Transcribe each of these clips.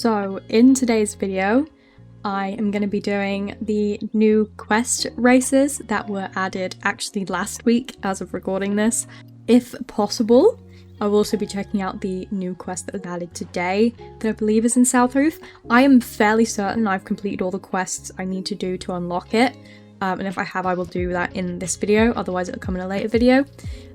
So in today's video, I am going to be doing the new quest races that were added actually last week as of recording this. If possible, I will also be checking out the new quest that was added today that I believe is in South Roof. I am fairly certain I've completed all the quests I need to do to unlock it. And if I have, I will do that in this video, otherwise it'll come in a later video.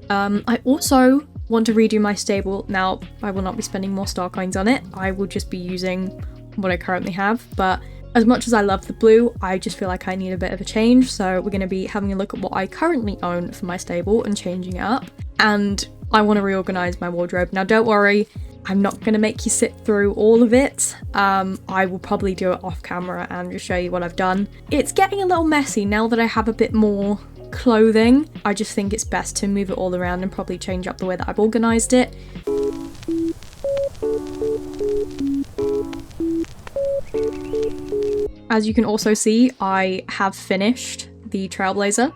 I also want to redo my stable. Now, I will not be spending more star coins on it. I will just be using what I currently have, but as much as I love the blue, I just feel like I need a bit of a change, so we're going to be having a look at what I currently own for my stable and changing it up. And I want to reorganize my wardrobe. Now, don't worry, I'm not going to make you sit through all of it. I will probably do it off camera and just show you what I've done. It's getting a little messy now that I have a bit more clothing. I just think it's best to move it all around and probably change up the way that I've organized it. As you can also see, I have finished the Trailblazer.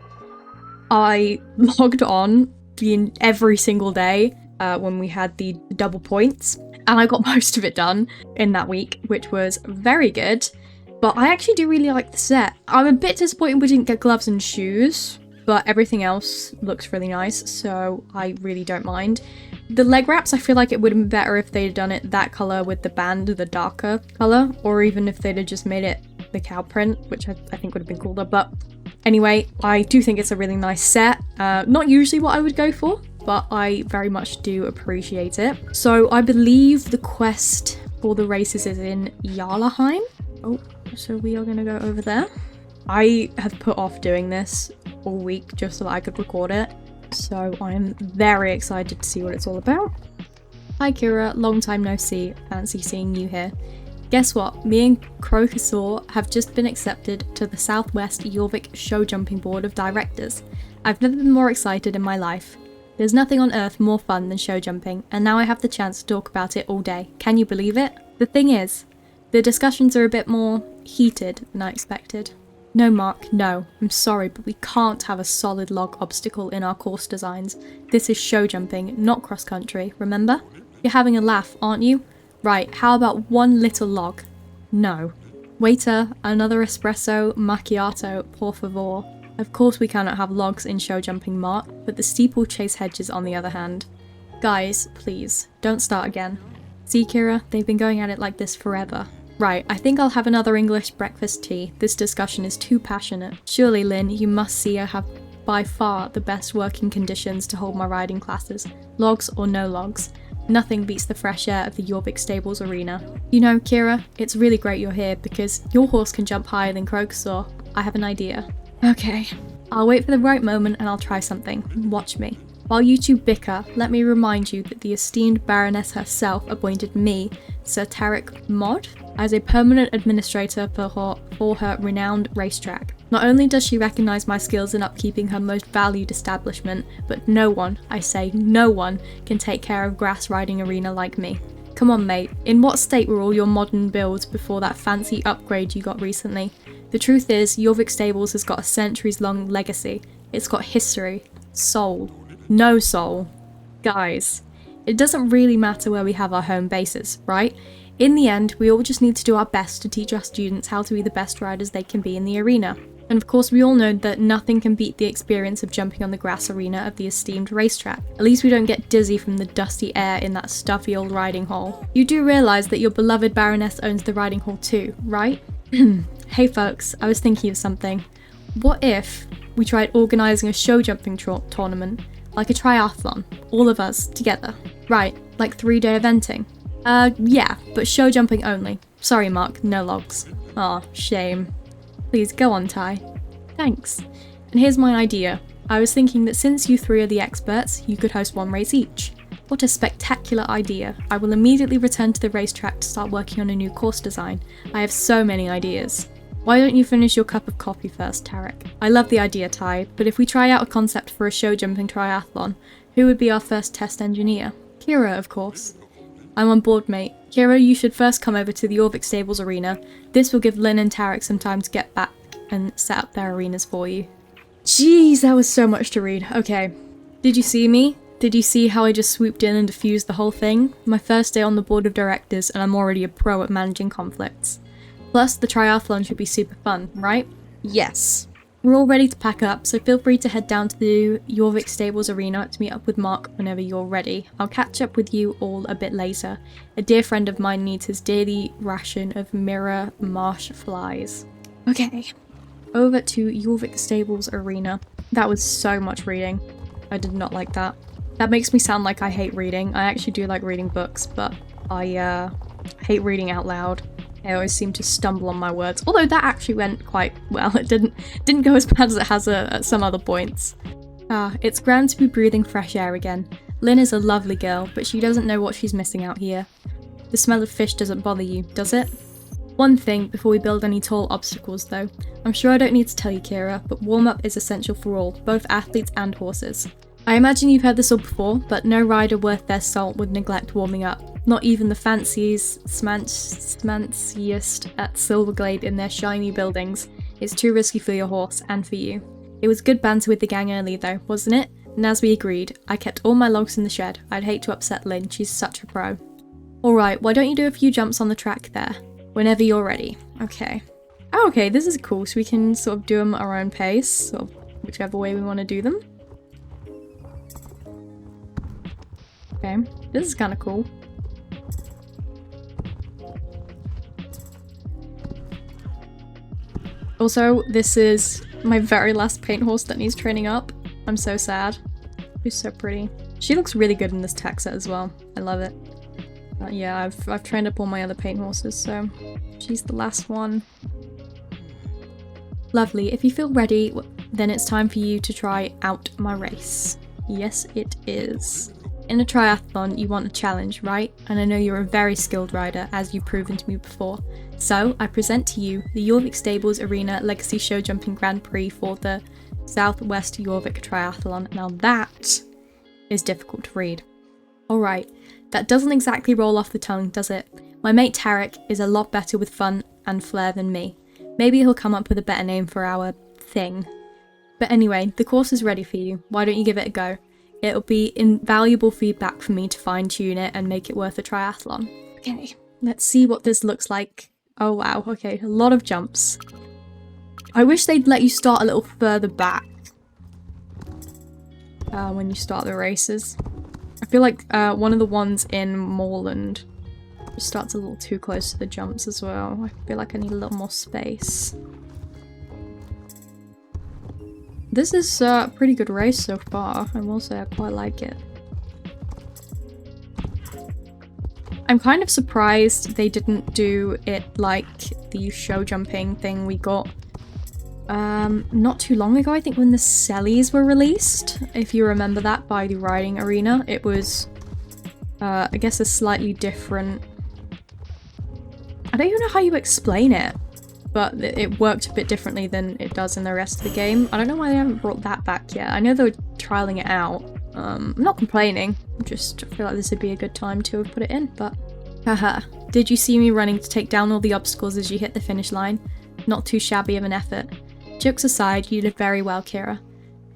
I logged on every single day when we had the double points, and I got most of it done in that week, which was very good. But I actually do really like the set. I'm a bit disappointed we didn't get gloves and shoes, but everything else looks really nice, so I really don't mind. The leg wraps, I feel like it would have been better if they'd done it that colour with the band, the darker colour, or even if they'd have just made it the cow print, which I think would have been cooler. But anyway, I do think it's a really nice set. Not usually what I would go for, but I very much do appreciate it. So I believe the quest for the races is in Jarlaheim. Oh, so we are going to go over there. I have put off doing this all week just so that I could record it, so I'm very excited to see what it's all about. Hi Kira, long time no see, fancy seeing you here. Guess what, me and Crocosaur have just been accepted to the Southwest Jorvik Show Jumping Board of Directors. I've never been more excited in my life. There's nothing on earth more fun than show jumping, and now I have the chance to talk about it all day. Can you believe it? The thing is, the discussions are a bit more heated than I expected. No, Mark, no. I'm sorry, but we can't have a solid log obstacle in our course designs. This is show jumping, not cross-country, remember? You're having a laugh, aren't you? Right, how about one little log? No. Waiter, another espresso macchiato, por favor. Of course we cannot have logs in show jumping, Mark, but the steeplechase hedges on the other hand. Guys, please, don't start again. See, Kira, they've been going at it like this forever. Right, I think I'll have another English breakfast tea. This discussion is too passionate. Surely, Lynn, you must see I have by far the best working conditions to hold my riding classes. Logs or no logs. Nothing beats the fresh air of the Jorvik Stables arena. You know, Kira, it's really great you're here because your horse can jump higher than Crocosaur. I have an idea. Okay. I'll wait for the right moment and I'll try something. Watch me. While you two bicker, let me remind you that the esteemed Baroness herself appointed me, Sir Tarek Mod, as a permanent administrator for her renowned racetrack. Not only does she recognise my skills in upkeeping her most valued establishment, but no one, I say no one, can take care of grass riding arena like me. Come on mate, in what state were all your modern builds before that fancy upgrade you got recently? The truth is, Jorvik Stables has got a centuries-long legacy. It's got history, soul. No soul. Guys, it doesn't really matter where we have our home bases, right? In the end, we all just need to do our best to teach our students how to be the best riders they can be in the arena. And of course, we all know that nothing can beat the experience of jumping on the grass arena of the esteemed racetrack. At least we don't get dizzy from the dusty air in that stuffy old riding hall. You do realise that your beloved Baroness owns the riding hall too, right? Hey folks, I was thinking of something. What if we tried organising a show jumping tournament? Like a triathlon, all of us together. Right, like 3-day eventing. Yeah, but show jumping only. Sorry Mark, no logs. Aw, shame. Please go on, Ty. Thanks. And here's my idea. I was thinking that since you three are the experts, you could host one race each. What a spectacular idea. I will immediately return to the racetrack to start working on a new course design. I have so many ideas. Why don't you finish your cup of coffee first, Tarek? I love the idea, Ty, but if we try out a concept for a show jumping triathlon, who would be our first test engineer? Kira, of course. I'm on board, mate. Kira, you should first come over to the Jorvik Stables arena. This will give Lynn and Tarek some time to get back and set up their arenas for you. Jeez, that was so much to read. Okay. Did you see me? Did you see how I just swooped in and diffused the whole thing? My first day on the board of directors and I'm already a pro at managing conflicts. Plus, the triathlon should be super fun, right? Yes. We're all ready to pack up, so feel free to head down to the Jorvik Stables Arena to meet up with Mark whenever you're ready. I'll catch up with you all a bit later. A dear friend of mine needs his daily ration of mirror marsh flies. Okay, over to Jorvik Stables Arena. That was so much reading. I did not like that. That makes me sound like I hate reading. I actually do like reading books, but I hate reading out loud. I always seem to stumble on my words. Although that actually went quite well. It didn't go as bad as it has at some other points. It's grand to be breathing fresh air again. Lynn is a lovely girl, but she doesn't know what she's missing out here. The smell of fish doesn't bother you, does it? One thing before we build any tall obstacles though. I'm sure I don't need to tell you, Kira, but warm-up is essential for all, both athletes and horses. I imagine you've heard this all before, but no rider worth their salt would neglect warming up. Not even the fanciest at Silverglade in their shiny buildings. It's too risky for your horse, and for you. It was good banter with the gang early though, wasn't it? And as we agreed, I kept all my logs in the shed. I'd hate to upset Lynn, she's such a pro. Alright, why don't you do a few jumps on the track there? Whenever you're ready. Okay. Oh, okay, this is cool, so we can sort of do them at our own pace, sort of whichever way we want to do them. Okay, this is kind of cool. Also, this is my very last paint horse that needs training up. I'm so sad. She's so pretty. She looks really good in this tech set as well. I love it. Yeah, I've trained up all my other paint horses, so she's the last one. Lovely. If you feel ready, then it's time for you to try out my race. Yes, it is. In a triathlon, you want a challenge, right? And I know you're a very skilled rider, as you've proven to me before. So, I present to you the Jorvik Stables Arena Legacy Show Jumping Grand Prix for the Southwest Jorvik Triathlon. Now that is difficult to read. Alright, that doesn't exactly roll off the tongue, does it? My mate Tarek is a lot better with fun and flair than me. Maybe he'll come up with a better name for our thing. But anyway, the course is ready for you. Why don't you give it a go? It'll be invaluable feedback for me to fine-tune it and make it worth a triathlon. Okay, let's see what this looks like. Oh wow, okay, a lot of jumps. I wish they'd let you start a little further back when you start the races. I feel like one of the ones in Moorland just starts a little too close to the jumps as well. I feel like I need a little more space. This is a pretty good race so far. I will say I quite like it. I'm kind of surprised they didn't do it like the show jumping thing we got not too long ago, I think when the Sellies were released. If you remember that, by the riding arena. It was, I guess, a slightly different... I don't even know how you explain it, but it worked a bit differently than it does in the rest of the game. I don't know why they haven't brought that back yet. I know they were trialing it out. I'm not complaining, just feel like this would be a good time to have put it in, but... Haha, did you see me running to take down all the obstacles as you hit the finish line? Not too shabby of an effort. Jokes aside, you did very well, Kira.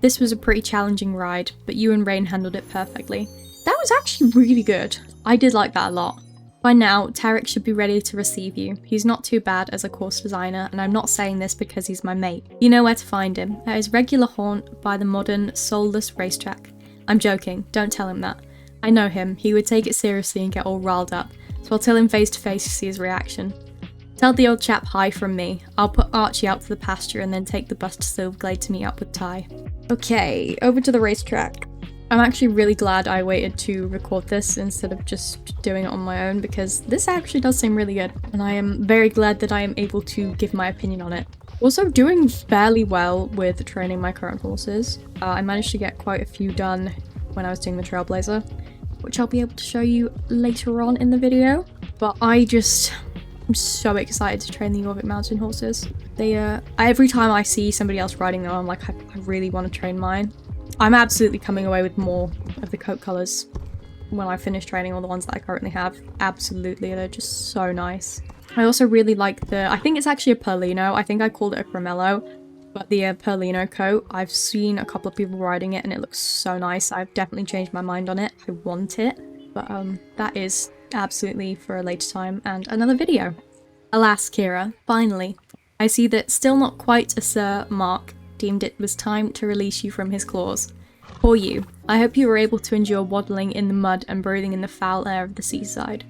This was a pretty challenging ride, but you and Rain handled it perfectly. That was actually really good. I did like that a lot. By now, Tarek should be ready to receive you. He's not too bad as a course designer, and I'm not saying this because he's my mate. You know where to find him, at his regular haunt by the modern, soulless racetrack. I'm joking, don't tell him that. I know him, he would take it seriously and get all riled up, so I'll tell him face to face to see his reaction. Tell the old chap hi from me. I'll put Archie out to the pasture and then take the bus to Silverglade to meet up with Ty. Okay, over to the racetrack. I'm actually really glad I waited to record this instead of just doing it on my own, because this actually does seem really good, and I am very glad that I am able to give my opinion on it. Also doing fairly well with training my current horses. I managed to get quite a few done when I was doing the Trailblazer, which I'll be able to show you later on in the video. But I'm so excited to train the Jorvik mountain horses. They every time I see somebody else riding them, I'm like, I really want to train mine. I'm absolutely coming away with more of the coat colours when I finish training all the ones that I currently have. Absolutely, they're just so nice. I also really like I think it's actually a Perlino. I think I called it a Cremello. But the Perlino coat, I've seen a couple of people riding it and it looks so nice. I've definitely changed my mind on it. I want it. But that is absolutely for a later time and another video. Alas, Kira, finally. I see that still not quite a Sir Mark deemed it was time to release you from his claws. Poor you. I hope you were able to endure waddling in the mud and breathing in the foul air of the seaside.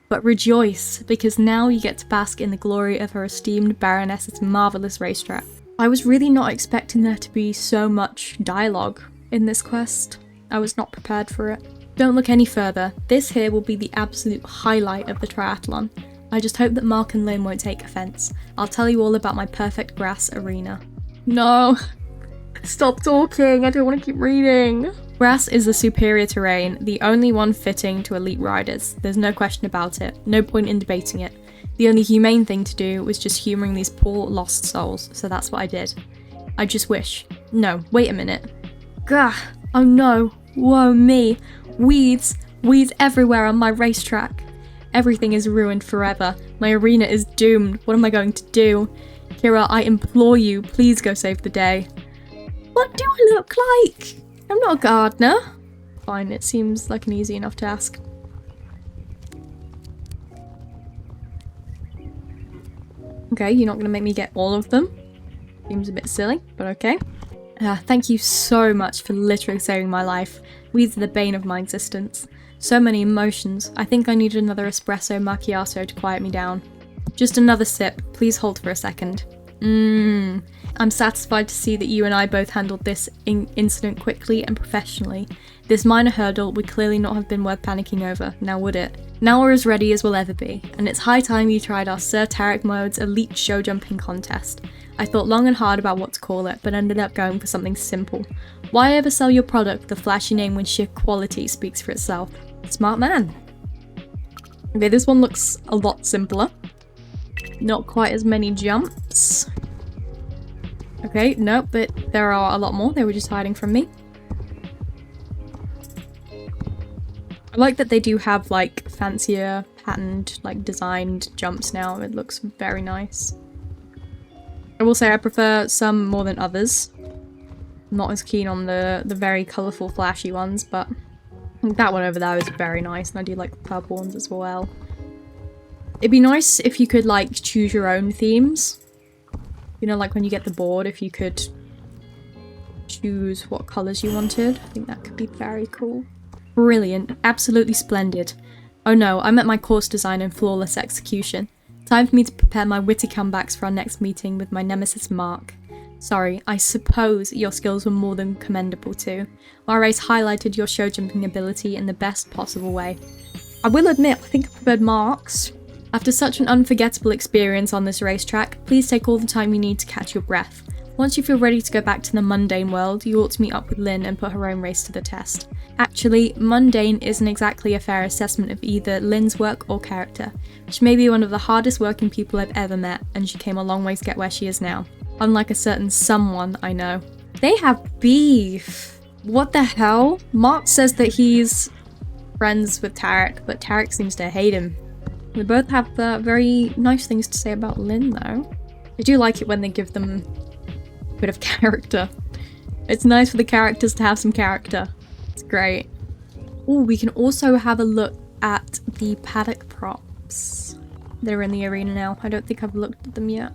But rejoice, because now you get to bask in the glory of her esteemed Baroness's marvellous racetrack. I was really not expecting there to be so much dialogue in this quest. I was not prepared for it. Don't look any further. This here will be the absolute highlight of the triathlon. I just hope that Mark and Lynn won't take offence. I'll tell you all about my perfect grass arena. No! Stop talking, I don't want to keep reading. Grass is the superior terrain, the only one fitting to elite riders. There's no question about it. No point in debating it. The only humane thing to do was just humouring these poor lost souls, so that's what I did. I just wish. No, wait a minute. Gah! Oh no! Whoa me! Weeds! Weeds everywhere on my racetrack. Everything is ruined forever. My arena is doomed. What am I going to do? Kira, I implore you, please go save the day. What do I look like? I'm not a gardener. Fine, it seems like an easy enough task. Okay, you're not going to make me get all of them. Seems a bit silly, but okay. Thank you so much for literally saving my life. Weeds are the bane of my existence. So many emotions. I think I need another espresso macchiato to quiet me down. Just another sip. Please hold for a second. I'm satisfied to see that you and I both handled this incident quickly and professionally. This minor hurdle would clearly not have been worth panicking over, now would it? Now we're as ready as we'll ever be, and it's high time you tried our Sir Tarek Mode's elite show jumping contest. I thought long and hard about what to call it, but ended up going for something simple. Why ever sell your product with a flashy name when sheer quality speaks for itself? Smart man. Okay, this one looks a lot simpler. Not quite as many jumps. Okay, nope, but there are a lot more. They were just hiding from me. I like that they do have like fancier patterned, like designed jumps now. It looks very nice. I will say I prefer some more than others. I'm not as keen on the very colourful flashy ones, but that one over there is very nice, and I do like the purple ones as well. It'd be nice if you could like choose your own themes. You know, like when you get the board, if you could choose what colours you wanted. I think that could be very cool. Brilliant. Absolutely splendid. Oh no, I'm at my course design and flawless execution. Time for me to prepare my witty comebacks for our next meeting with my nemesis Mark. Sorry, I suppose your skills were more than commendable too. Our race highlighted your show jumping ability in the best possible way. I will admit, I think I preferred Mark's. After such an unforgettable experience on this racetrack, please take all the time you need to catch your breath. Once you feel ready to go back to the mundane world, you ought to meet up with Lynn and put her own race to the test. Actually, mundane isn't exactly a fair assessment of either Lynn's work or character. She may be one of the hardest working people I've ever met, and she came a long way to get where she is now. Unlike a certain someone I know. They have beef! What the hell? Mark says that he's friends with Tarek, but Tarek seems to hate him. They both have very nice things to say about Lynn, though. I do like it when they give them a bit of character. It's nice for the characters to have some character. It's great. Oh, we can also have a look at the paddock props. They're in the arena now. I don't think I've looked at them yet.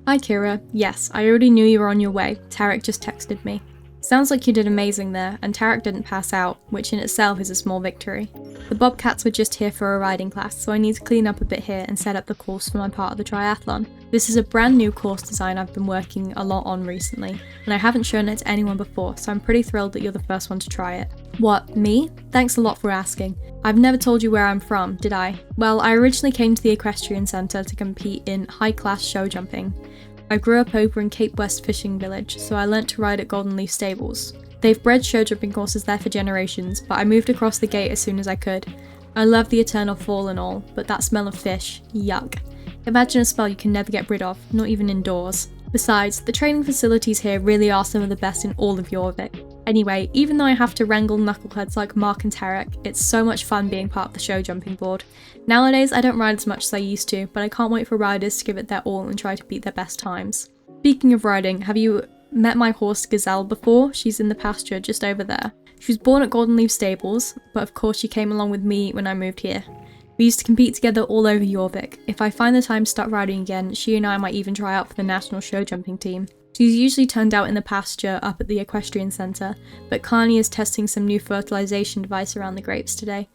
Hi, Kira. Yes, I already knew you were on your way. Tarek just texted me. Sounds like you did amazing there, and Tarek didn't pass out, which in itself is a small victory. The Bobcats were just here for a riding class, so I need to clean up a bit here and set up the course for my part of the triathlon. This is a brand new course design I've been working a lot on recently, and I haven't shown it to anyone before, so I'm pretty thrilled that you're the first one to try it. What, me? Thanks a lot for asking. I've never told you where I'm from, did I? Well, I originally came to the Equestrian Centre to compete in high-class show jumping. I grew up over in Cape West Fishing Village, so I learnt to ride at Golden Leaf Stables. They've bred show jumping courses there for generations, but I moved across the gate as soon as I could. I love the eternal fall and all, but that smell of fish, yuck. Imagine a smell you can never get rid of, not even indoors. Besides, the training facilities here really are some of the best in all of Jorvik. Anyway, even though I have to wrangle knuckleheads like Mark and Tarek, it's so much fun being part of the show jumping board. Nowadays, I don't ride as much as I used to, but I can't wait for riders to give it their all and try to beat their best times. Speaking of riding, have you met my horse Gazelle before? She's in the pasture just over there. She was born at Golden Leaf Stables, but of course she came along with me when I moved here. We used to compete together all over Jorvik. If I find the time to start riding again, she and I might even try out for the national show jumping team. She's usually turned out in the pasture up at the equestrian centre, but Carney is testing some new fertilisation device around the grapes today.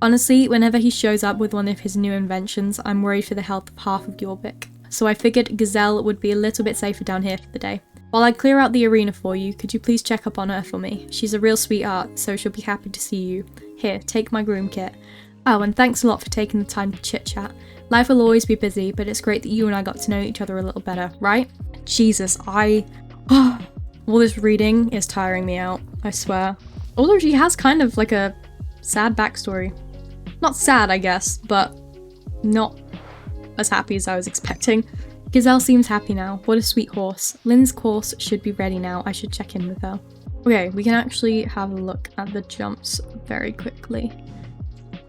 Honestly, whenever he shows up with one of his new inventions, I'm worried for the health of half of Jorvik. So I figured Gazelle would be a little bit safer down here for the day. While I clear out the arena for you, could you please check up on her for me? She's a real sweetheart, so she'll be happy to see you. Here, take my groom kit. Oh, and thanks a lot for taking the time to chit-chat. Life will always be busy, but it's great that you and I got to know each other a little better, right? Jesus, all this reading is tiring me out, I swear. Although she has kind of like a sad backstory. Not sad, I guess, but not as happy as I was expecting. Gazelle seems happy now. What a sweet horse. Lynn's course should be ready now. I should check in with her. Okay, we can actually have a look at the jumps very quickly.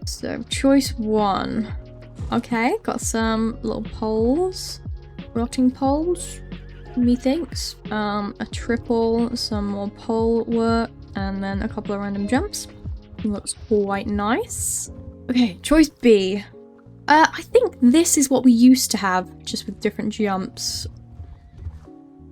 So, choice 1. Okay, got some little poles. Rotting poles, methinks. A triple, some more pole work, and then a couple of random jumps. Looks quite nice. Okay, choice B. I think this is what we used to have, just with different jumps.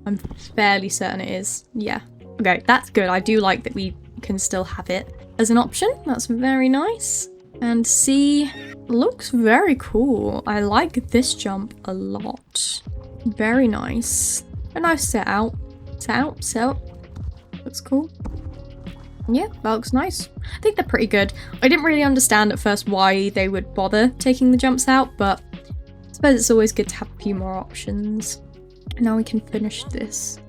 I'm fairly certain it is. Yeah. Okay, that's good. I do like that we can still have it as an option. That's very nice. And C looks very cool. I like this jump a lot. Very nice. A nice set out. Looks cool. Yeah, that looks nice. I think they're pretty good. I didn't really understand at first why they would bother taking the jumps out, but I suppose it's always good to have a few more options. Now we can finish this.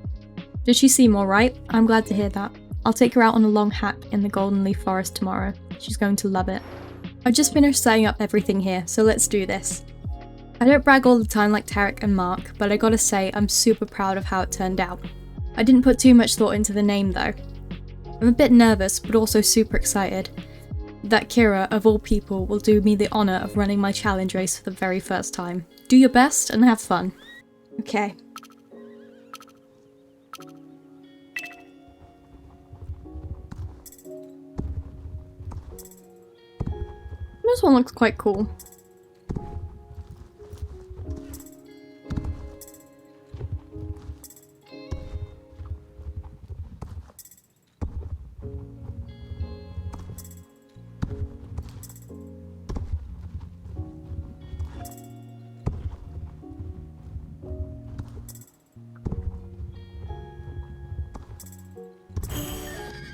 Did she seem alright? I'm glad to hear that. I'll take her out on a long hike in the Golden Leaf Forest tomorrow. She's going to love it. I just finished setting up everything here, so let's do this. I don't brag all the time like Tarek and Mark, but I gotta say I'm super proud of how it turned out. I didn't put too much thought into the name though. I'm a bit nervous, but also super excited that Kira, of all people, will do me the honour of running my challenge race for the very first time. Do your best and have fun. Okay. This one looks quite cool.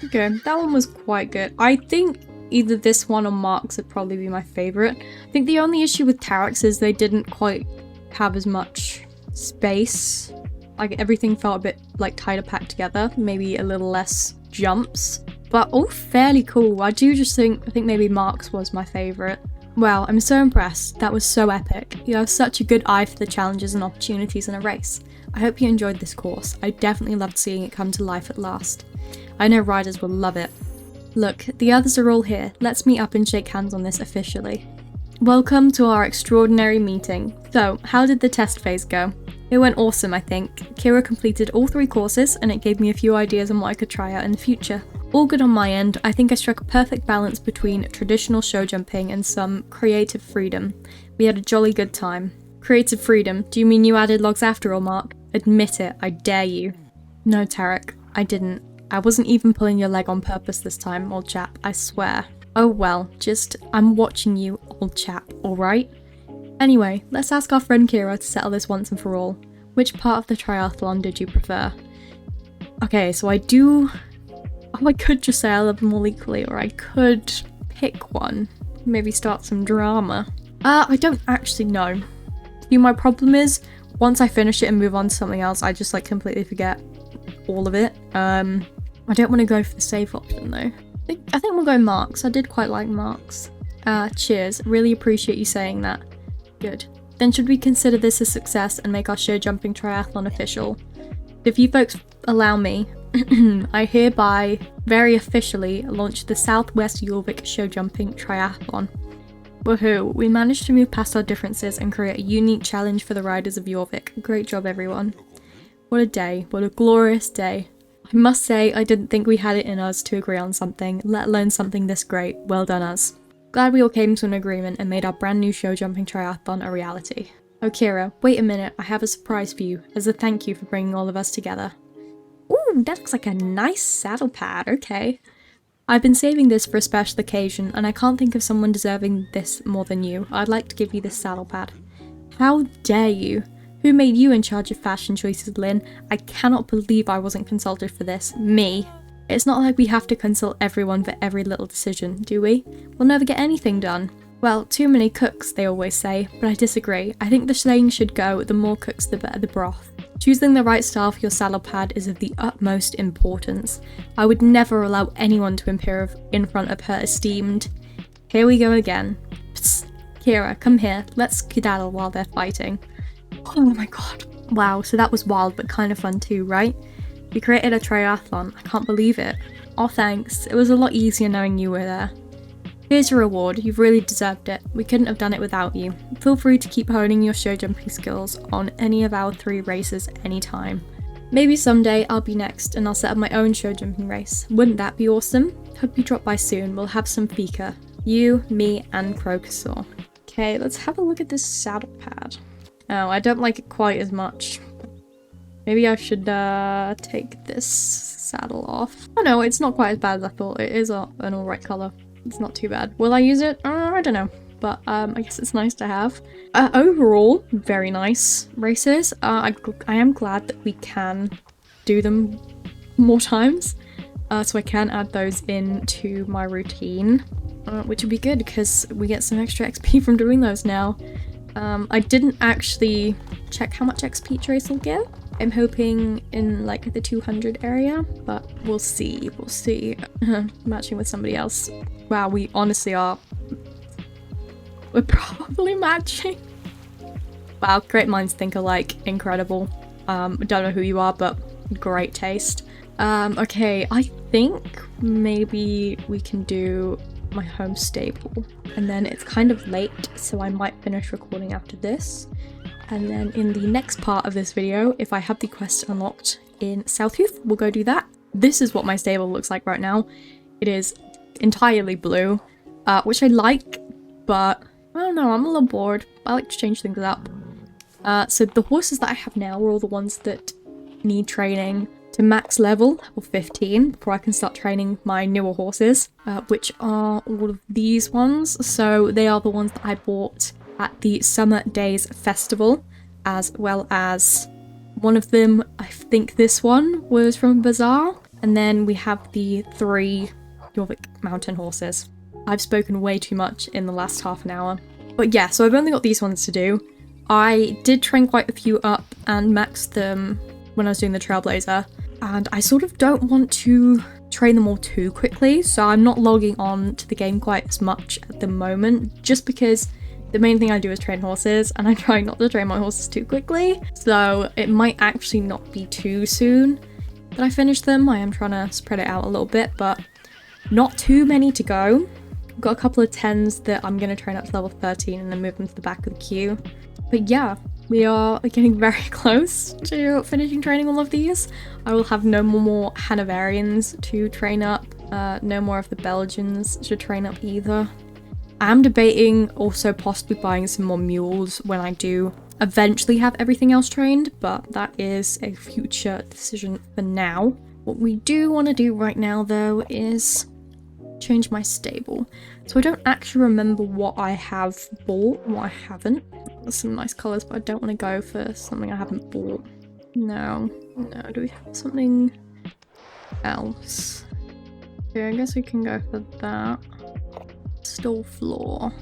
Okay, that one was quite good. I think either this one or Mark's would probably be my favourite. I think the only issue with Tarek's is they didn't quite have as much space. Like, everything felt a bit, like, tighter packed together. Maybe a little less jumps. But all fairly cool. I think maybe Mark's was my favourite. Wow, I'm so impressed. That was so epic. You have such a good eye for the challenges and opportunities in a race. I hope you enjoyed this course. I definitely loved seeing it come to life at last. I know riders will love it. Look, the others are all here. Let's meet up and shake hands on this officially. Welcome to our extraordinary meeting. So, how did the test phase go? It went awesome, I think. Kira completed all 3 courses and it gave me a few ideas on what I could try out in the future. All good on my end. I think I struck a perfect balance between traditional show jumping and some creative freedom. We had a jolly good time. Creative freedom? Do you mean you added logs after all, Mark? Admit it, I dare you. No, Tarek, I didn't. I wasn't even pulling your leg on purpose this time, old chap, I swear. Oh well, I'm watching you, old chap, alright? Anyway, let's ask our friend Kira to settle this once and for all. Which part of the triathlon did you prefer? Okay, so I could just say I love them all equally, or I could pick one. Maybe start some drama. I don't actually know. My problem is, once I finish it and move on to something else, I just, like, completely forget all of it. I don't want to go for the safe option though. I think we'll go Marks. I did quite like Marks. Cheers. Really appreciate you saying that. Good. Then should we consider this a success and make our show jumping triathlon official? If you folks allow me, I hereby very officially launch the Southwest Jorvik show jumping triathlon. Woohoo, we managed to move past our differences and create a unique challenge for the riders of Jorvik. Great job, everyone. What a day. What a glorious day. I must say, I didn't think we had it in us to agree on something, let alone something this great. Well done us. Glad we all came to an agreement and made our brand new show jumping triathlon a reality. Oh Kira, wait a minute, I have a surprise for you, as a thank you for bringing all of us together. Ooh, that looks like a nice saddle pad, okay. I've been saving this for a special occasion, and I can't think of someone deserving this more than you. I'd like to give you this saddle pad. How dare you? Who made you in charge of fashion choices, Lynn? I cannot believe I wasn't consulted for this. Me. It's not like we have to consult everyone for every little decision, do we? We'll never get anything done. Well, too many cooks, they always say, but I disagree. I think the saying should go, the more cooks the better the broth. Choosing the right style for your saddle pad is of the utmost importance. I would never allow anyone to appear in front of her esteemed. Here we go again. Psst. Kira, come here. Let's skedaddle while they're fighting. Oh my god. Wow, so that was wild but kind of fun too, right? We created a triathlon. I can't believe it. Oh thanks. It was a lot easier knowing you were there. Here's your reward. You've really deserved it. We couldn't have done it without you. Feel free to keep honing your show jumping skills on any of our 3 races anytime. Maybe someday I'll be next and I'll set up my own show jumping race. Wouldn't that be awesome? Hope you drop by soon. We'll have some fika. You, me, and Crocosaur. Okay, let's have a look at this saddle pad. Oh, I don't like it quite as much. Maybe I should take this saddle off. Oh no, it's not quite as bad as I thought. It is an alright colour. It's not too bad. Will I use it? I don't know. But I guess it's nice to have. Overall, very nice races. I am glad that we can do them more times. So I can add those into my routine. Which would be good because we get some extra XP from doing those now. I didn't actually check how much XP each race will give. I'm hoping in like the 200 area, but we'll see. We'll see. Matching with somebody else. Wow, we honestly are. We're probably matching. Wow, great minds think alike. Incredible. Don't know who you are, but great taste. Okay, I think maybe we can do my home stable. And then it's kind of late, so I might finish recording after this. And then in the next part of this video, if I have the quest unlocked in Southheath, we'll go do that. This is what my stable looks like right now. It is entirely blue, which I like, but I don't know, I'm a little bored. I like to change things up. So the horses that I have now are all the ones that need training to max level 15 before I can start training my newer horses, which are all of these ones. So they are the ones that I bought at the Summer Days Festival, as well as one of them, I think this one was from Bazaar. And then we have the 3 Jorvik mountain horses. I've spoken way too much in the last half an hour. But yeah, so I've only got these ones to do. I did train quite a few up and max them when I was doing the Trailblazer. And I sort of don't want to train them all too quickly, so I'm not logging on to the game quite as much at the moment, just because the main thing I do is train horses, and I try not to train my horses too quickly, so it might actually not be too soon that I finish them. I am trying to spread it out a little bit, but not too many to go. I've got a couple of 10s that I'm going to train up to level 13 and then move them to the back of the queue. But yeah, we are getting very close to finishing training all of these. I will have no more Hanoverians to train up, no more of the Belgians to train up either. I'm debating also possibly buying some more mules when I do eventually have everything else trained, but that is a future decision for now. What we do want to do right now though is change my stable. So I don't actually remember what I have bought, what I haven't. There's some nice colours, but I don't want to go for something I haven't bought. No, do we have something else? Okay, I guess we can go for that. Stall floor.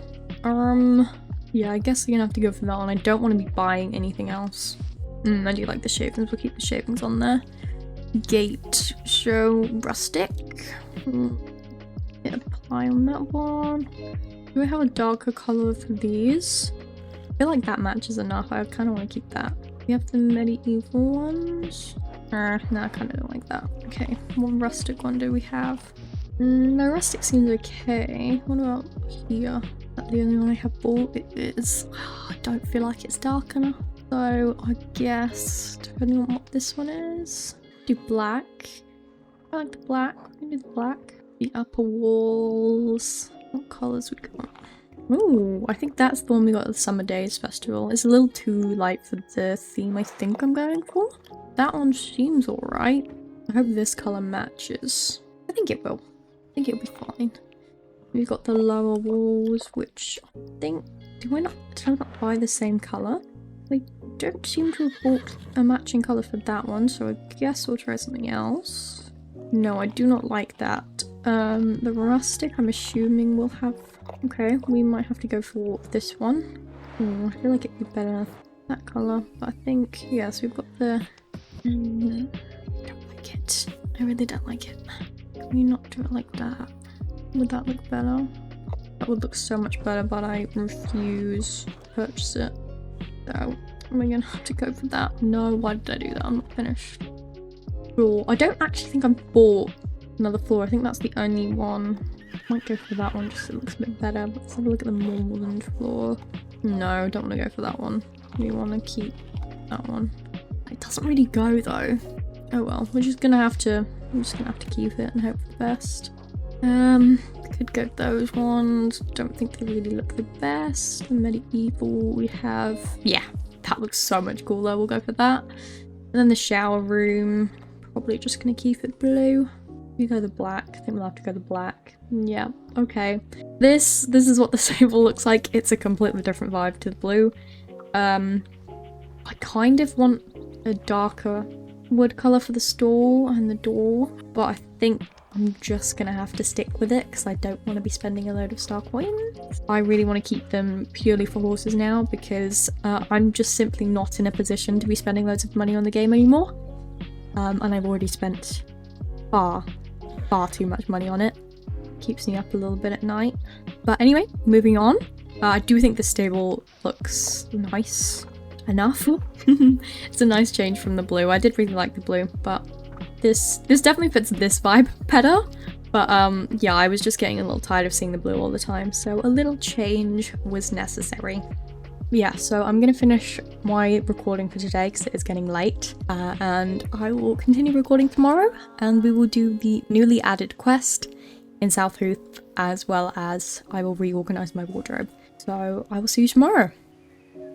Yeah, I guess we're gonna have to go for that one. I don't want to be buying anything else. I do like the shavings, we'll keep the shavings on there. Gate, show rustic. Hit apply on that one. Do we have a darker colour for these? I feel like that matches enough. I kind of want to keep that. We have the medieval ones. No, I kind of don't like that. Okay, what rustic one do we have? No, rustic seems okay. What about here? Is that the only one I have bought? It is. I don't feel like it's dark enough. So I guess, depending on what this one is, do black. I like the black. We can do the black. The upper walls. What colours we got? Oh, I think that's the one we got at the Summer Days Festival. It's a little too light for the theme I think I'm going for. That one seems alright. I hope this colour matches. I think it will. I think it'll be fine. We've got the lower walls, which I think... Did I not buy the same colour? I don't seem to have bought a matching colour for that one, so I guess we'll try something else. No, I do not like that. The rustic, I'm assuming we'll have... Okay, we might have to go for this one. I feel like it'd be better that colour, but I think, yes, we've got the... I don't like it. I really don't like it. Can we not do it like that? Would that look better? That would look so much better, but I refuse to purchase it. So, am I gonna have to go for that? No, why did I do that? I'm not finished. Floor. I don't actually think I bought another floor. I think that's the only one. Might go for that one just so it looks a bit better. But let's have a look at the moorland floor. No, don't want to go for that one. We want to keep that one. It doesn't really go though. Oh well, I'm just gonna have to keep it and hope for the best. Could go those ones. Don't think they really look the best. Medieval we have. Yeah, that looks so much cooler. We'll go for that. And then the shower room. Probably just gonna keep it blue. We go the black. I think we'll have to go the black. Yeah, okay. This is what the stable looks like. It's a completely different vibe to the blue. I kind of want a darker wood colour for the stall and the door, but I think I'm just gonna have to stick with it because I don't want to be spending a load of star coins. I really want to keep them purely for horses now because I'm just simply not in a position to be spending loads of money on the game anymore. And I've already spent far too much money on it. Keeps me up a little bit at night. But anyway, moving on. I do think the stable looks nice enough. It's a nice change from the blue. I did really like the blue, but this definitely fits this vibe better. But yeah, I was just getting a little tired of seeing the blue all the time, so a little change was necessary. Yeah, so I'm gonna finish my recording for today because it is getting late, and I will continue recording tomorrow, and we will do the newly added quest in South Hooth, as well as I will reorganize my wardrobe. So I will see you tomorrow.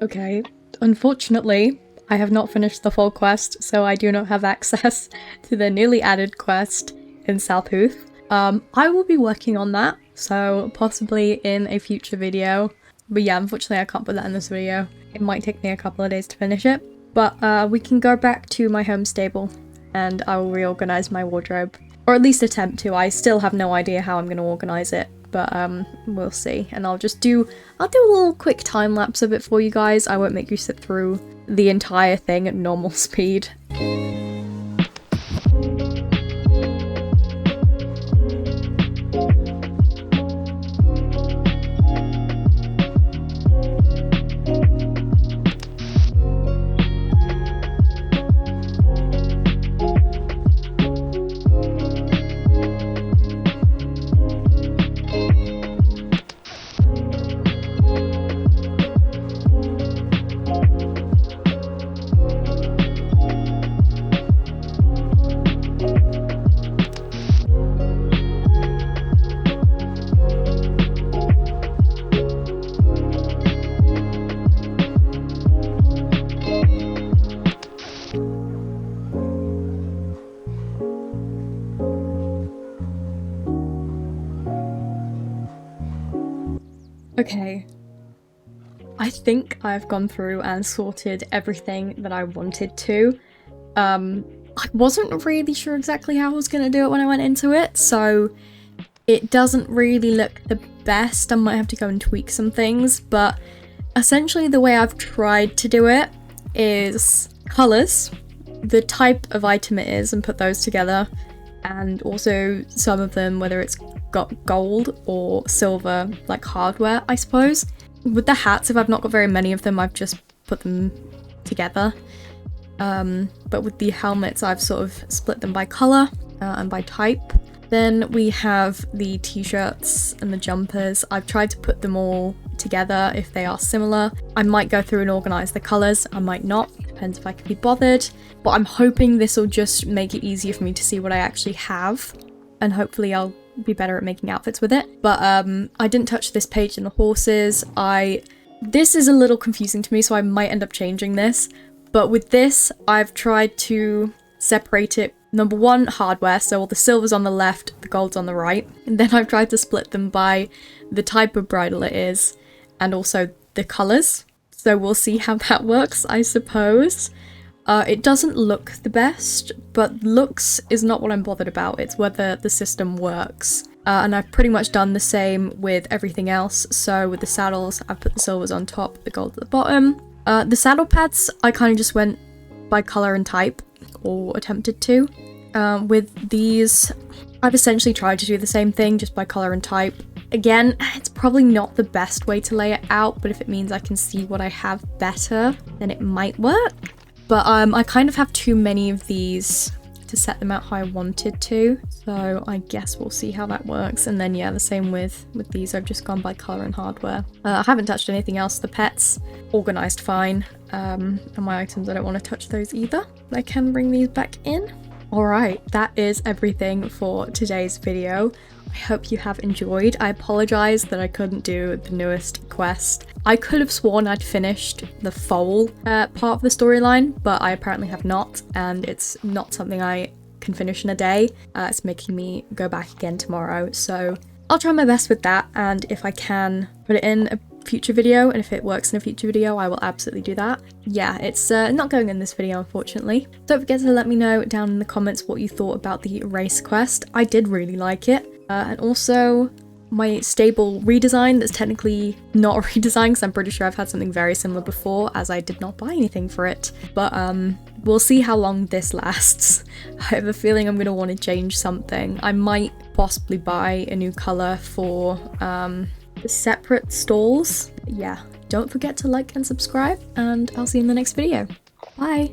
Okay, unfortunately, I have not finished the full quest, so I do not have access to the newly added quest in South Hooth. I will be working on that, so possibly in a future video. But yeah, unfortunately I can't put that in this video. It might take me a couple of days to finish it. But we can go back to my home stable and I will reorganize my wardrobe. Or at least attempt to. I still have no idea how I'm going to organize it. But we'll see. And I'll do a little quick time lapse of it for you guys. I won't make you sit through the entire thing at normal speed. Okay, I think I've gone through and sorted everything that I wanted to. I wasn't really sure exactly how I was going to do it when I went into it, so it doesn't really look the best. I might have to go and tweak some things, but essentially the way I've tried to do it is colours, the type of item it is, and put those together, and also some of them, whether it's got gold or silver, like hardware, I suppose. With the hats, if I've not got very many of them, I've just put them together. But with the helmets, I've sort of split them by colour and by type. Then we have the t-shirts and the jumpers. I've tried to put them all together if they are similar. I might go through and organize the colors, I might not, depends if I can be bothered. But I'm hoping this will just make it easier for me to see what I actually have, and hopefully I'll be better at making outfits with it. But I didn't touch this page in the horses. This is a little confusing to me, so I might end up changing this. But with this, I've tried to separate it. Number one, hardware, so all the silver's on the left, the gold's on the right. And then I've tried to split them by the type of bridle it is, and also the colours. So we'll see how that works, I suppose. It doesn't look the best, but looks is not what I'm bothered about, it's whether the system works. And I've pretty much done the same with everything else. So with the saddles, I've put the silvers on top, the gold at the bottom. The saddle pads, I kind of just went by colour and type, or attempted to. With these, I've essentially tried to do the same thing, just by colour and type. Again, it's probably not the best way to lay it out, but if it means I can see what I have better, then it might work. But I kind of have too many of these to set them out how I wanted to, so I guess we'll see how that works. And then yeah, the same with these, I've just gone by colour and hardware. I haven't touched anything else. The pets, organised fine, and my items, I don't want to touch those either. I can bring these back in. Alright, that is everything for today's video. I hope you have enjoyed. I apologise that I couldn't do the newest quest. I could have sworn I'd finished the foal part of the storyline, but I apparently have not, and it's not something I can finish in a day. It's making me go back again tomorrow, so I'll try my best with that, and if I can put it in a future video, and if it works in a future video, I will absolutely do that. Yeah, it's not going in this video, unfortunately. Don't forget to let me know down in the comments what you thought about the race quest. I did really like it. And also my stable redesign that's technically not a redesign, because I'm pretty sure I've had something very similar before, as I did not buy anything for it. But we'll see how long this lasts. I have a feeling I'm going to want to change something. I might possibly buy a new colour for the separate stalls. Yeah, don't forget to like and subscribe, and I'll see you in the next video. Bye!